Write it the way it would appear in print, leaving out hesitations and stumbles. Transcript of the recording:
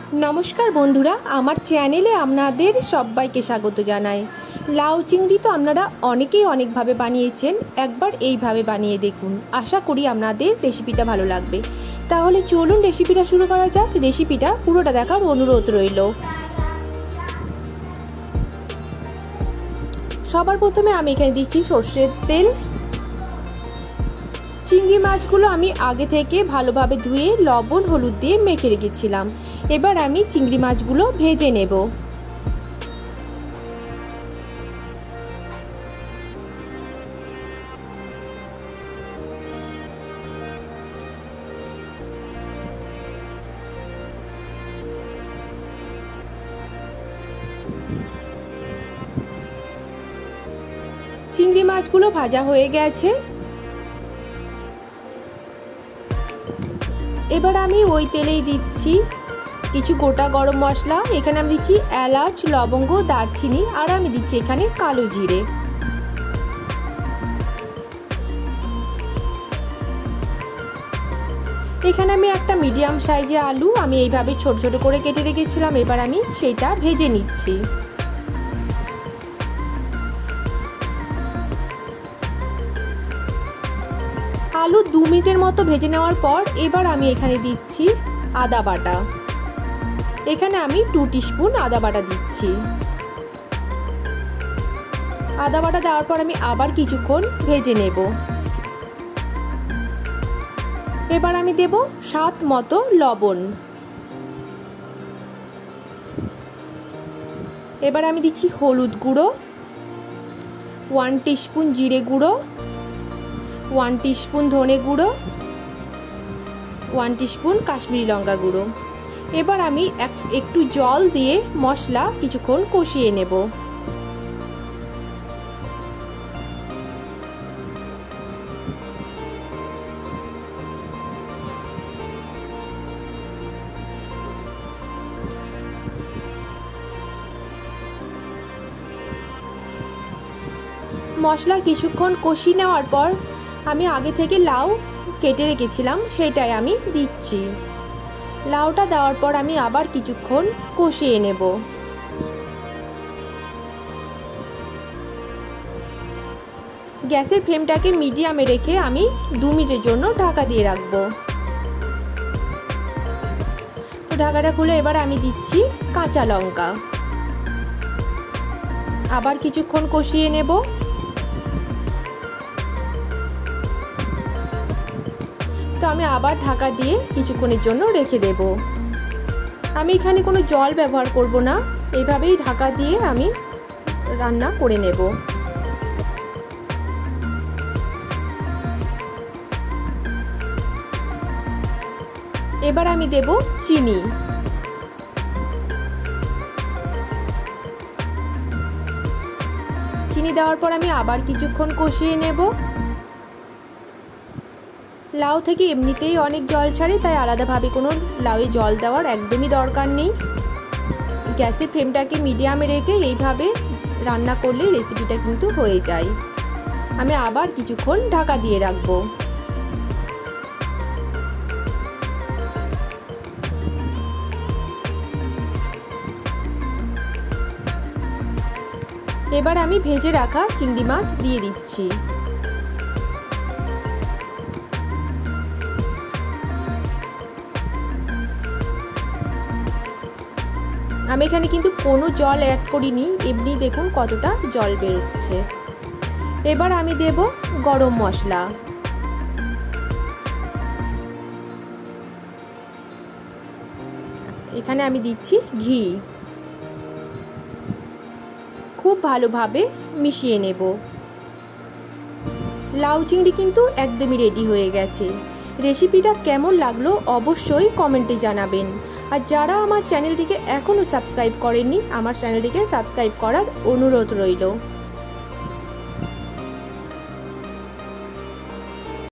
नमस्कार बंधुरा आमार चैनेले आपनादेर सबाइके स्वागत जानाई। लाउ चिंगड़ी तो आपनारा अनेकेई अनेक भावे बानिয়েছেন, एकबार এইভাবে বানিয়ে দেখুন। आशा करी आपनादेर रेसिपिटा भालो लागबे। ताहले चलुन रेसिपिटा शुरू करा जाक। रेसिपिटा पुरोटा देखार अनुरोध रइल। सबार प्रथमे आमि एखाने दिচ্ছি সরষের তেল। चिंगड़ी माछगुलो आमी आगे थेके भालोभावे धुए लबण हलुद दिए मेखे रेखेछिलाम। एबार आमी चिंगड़ी माछगुलो भेजे नेब। चिंगड़ी माछगुलो भाजा हये गेछे। एबार आमी ओई तेलेई दिচ্ছি কিছু গোটা গরম মশলা। এখানে আমি দিচ্ছি এলাচ, লবঙ্গ, দারচিনি আর আমি দিচ্ছি এখানে কালো জিরে। এখানে আমি একটা মিডিয়াম সাইজে আলু আমি এইভাবে ছোট ছোট করে কেটে রেখেছিলাম। এবার আমি সেটা ভেজে নিচ্ছি। आलू 2 मिनिटेर मतो भेजे नेওয়ার पर एबार आमी एखाने दिচ্ছি आदा बाटा। एखाने आमी 2 टीस्पून आदा बाटा दिচ্ছি। आदा बाटा देওয়ার पर आमी आबार किछुक्षण भेजे नेब। एबार आमी देब स्वाद मतो लवण। एबार आमी दिচ্ছি हलुद गुঁড়ো, 1 टीस्पून जिरे गुঁড়ো, 1 टीस्पून धने गुঁড়ো, 1 टीस्पून काश्मीरी लंका गुঁড়ো। एबार आमी एकटू जल दिए मशला किछुक्षण कषिए नेब। मशला किछुक्षण कषिए नेওয়ার पर আমি আগে থেকে লাউ কেটে রেখেছিলাম সেটাই আমি দিচ্ছি। লাউটা দেওয়ার পর আমি আবার কিছুক্ষণ কষিয়ে নেব। গ্যাসের ফ্লেমটাকে মিডিয়ামে রেখে আমি 2 মিনিটের জন্য ঢাকা দিয়ে রাখব। তো ঢাকাটা খুলে এবার আমি দিচ্ছি কাঁচা লঙ্কা। আবার কিছুক্ষণ কষিয়ে নেব। तो आमी आबार ढाका दिए किछुक्षणेर जोन्नो रेखे देब। आमी एखाने कोनो जल व्यवहार करब ना, एइभाবেই ढाका दिए आमी रान्ना करे नेब। एबार आमी देब चिनी। चिनी देওয়ার पर आमी आबार किछुक्षण कषिয়ে नेब। लाउ থেকে এমনিতেই অনেক জল ছাড়ে, তাই আলাদাভাবে কোনো লাউয়ে জল দেওয়ার একদমই দরকার নেই। গ্যাসের ফ্লেমটাকে মিডিয়ামে রেখে এইভাবে রান্না করলে রেসিপিটা কিন্তু হয়ে যায়। আমি আবার কিছুক্ষণ ঢাকা দিয়ে রাখব। এবার আমি ভেজে রাখা চিংড়ি মাছ দিয়ে দিচ্ছি। আমি এখানে কিন্তু কোনো জল অ্যাড করিনি, এমনি দেখুন কতটা জল বেরোচ্ছে। এবার আমি দেব গরম মশলা। এখানে আমি দিচ্ছি ঘি। খুব ভালোভাবে মিশিয়ে নেব। লাউ চিংড়ি কিন্তু একদমই রেডি হয়ে গেছে। রেসিপিটা কেমন লাগলো অবশ্যই কমেন্টে জানাবেন। আর যারা আমার চ্যানেলটিকে এখনো সাবস্ক্রাইব করেননি আমার চ্যানেলটিকে সাবস্ক্রাইব করার অনুরোধ রইল।